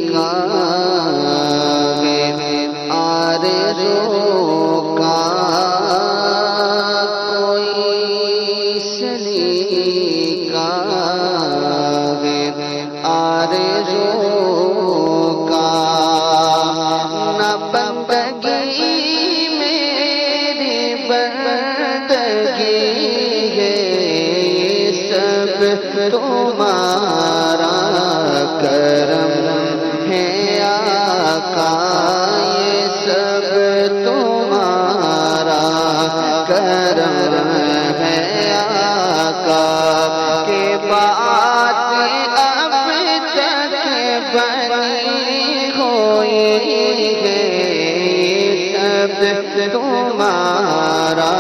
کا آرزو کا کوئی سلیقہ آرزو کا نہ بندگی میری بندگی ہے سب تمہارا کرم ہے آقا یہ سب تمہارا کرم ہے آقا کہ بات اب تک بنی ہوئی ہے سب تمہارا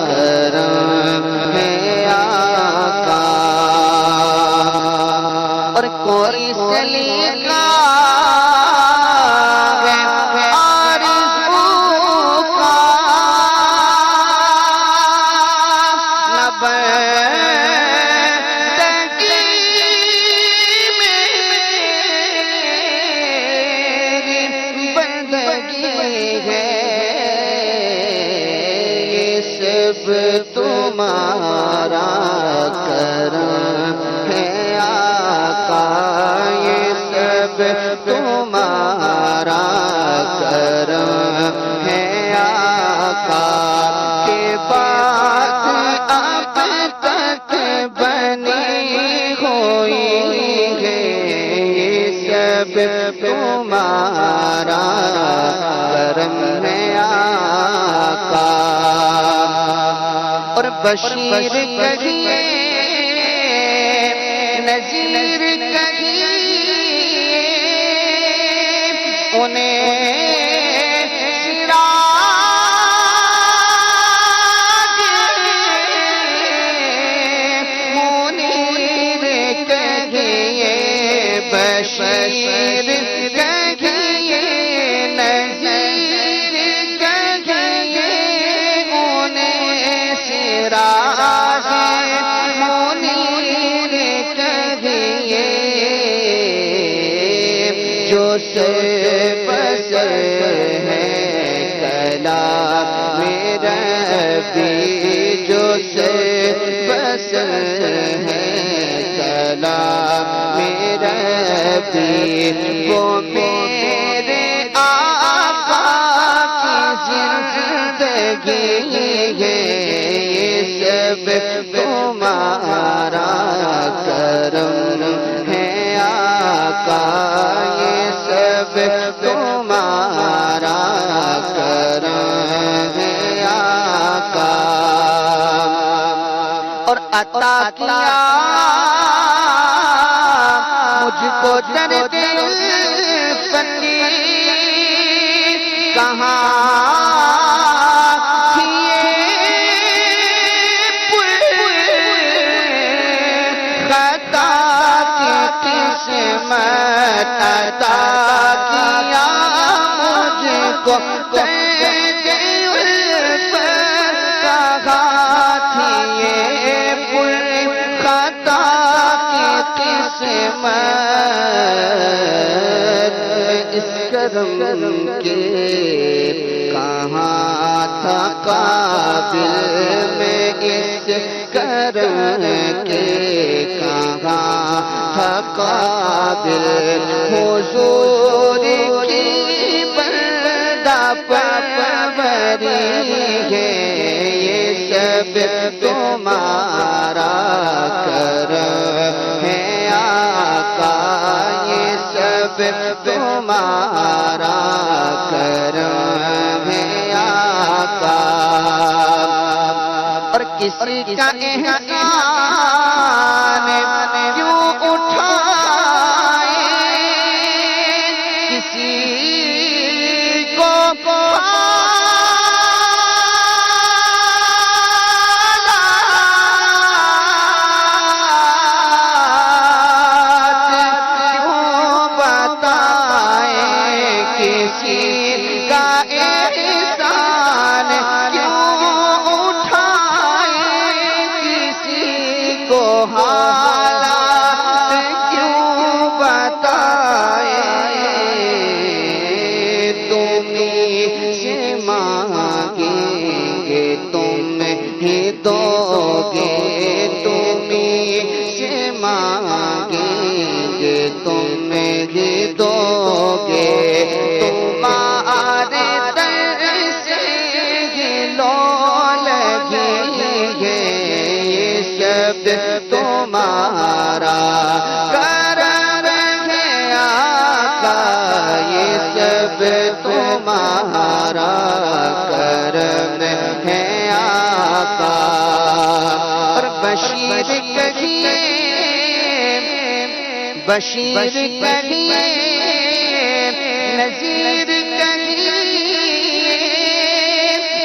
کرم ہے آقا اور کوئی سلیقہ تمہارا کرم ہے آقا یہ سب تمہارا کرم ہے آقا کہ بات اب تک بنی ہوئی ہے یہ سب تمہارا کرم ہے آقا اور بشیر کہیے نذیر کہیے انہیں چراغ منیر کہیے بشیر کہیے نذیر کہیے انہیں چراغ منیر کہیے جو سے بسر ہے کلام ربی جو سے بسر ہے کلام ربی وہ میرے آقا کی زندگی ہے یہ سب تمہارا کرم ہے آقا یہ سب تمہارا کرم ہے آقا اور عطا کیا مجھ کو درد فقیر کہاں عطا کیا مجھ کو درد الفت کہاں تھی یہ پر خطا کی قسمت اس کرم کے کہاں تھا قابل میں اس کرم کے کہاں تھا قابل حضور کی بندہ پروری ہے یہ سب تمہارا کرم ہے آقا یہ سب تمہارا کرم ہے آقا اور کسی کا احسان کیوں اٹھائے کسی کو کیوں بتائے کسی کا احسان کیوں اٹھائے کسی ہی دو گے، تمہارے در سے ہی لو لگی ہے، یہ سب تمہارا کرم ہے آقا، یہ سب تمہارا کرم ہے آقا۔ اور بشیر کہیے، بشیر کہیے، نذیر کہیے،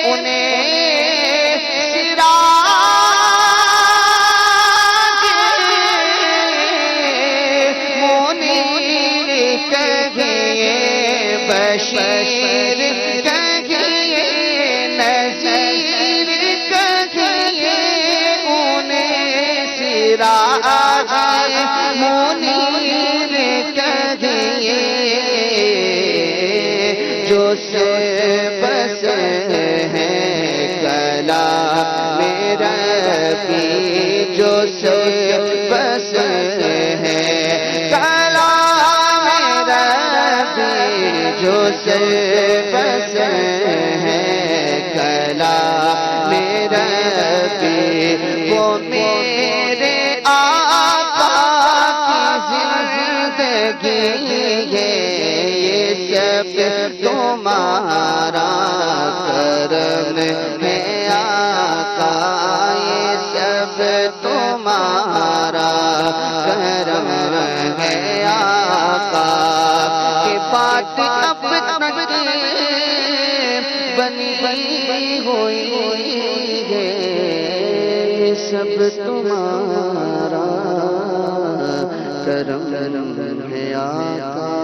انہیں سراج منیر کہیے، بشیر کہیے، نذیر کہیے، انہیں سراج منیر کہیے، جو سے بس ہے کلام ربی، جو سے بس ہے کلام ربی، جو سے بس ہے کلام ربی، وہ میرے آقا کی زندگی ہے، یہ سب تمہارا کرم ہے آقا، یہ سب تمہارا کرم ہے آقا۔ کہ بات اب تک بنی ہوئی ہے، یہ سب تمہارا کرم ہے آقا۔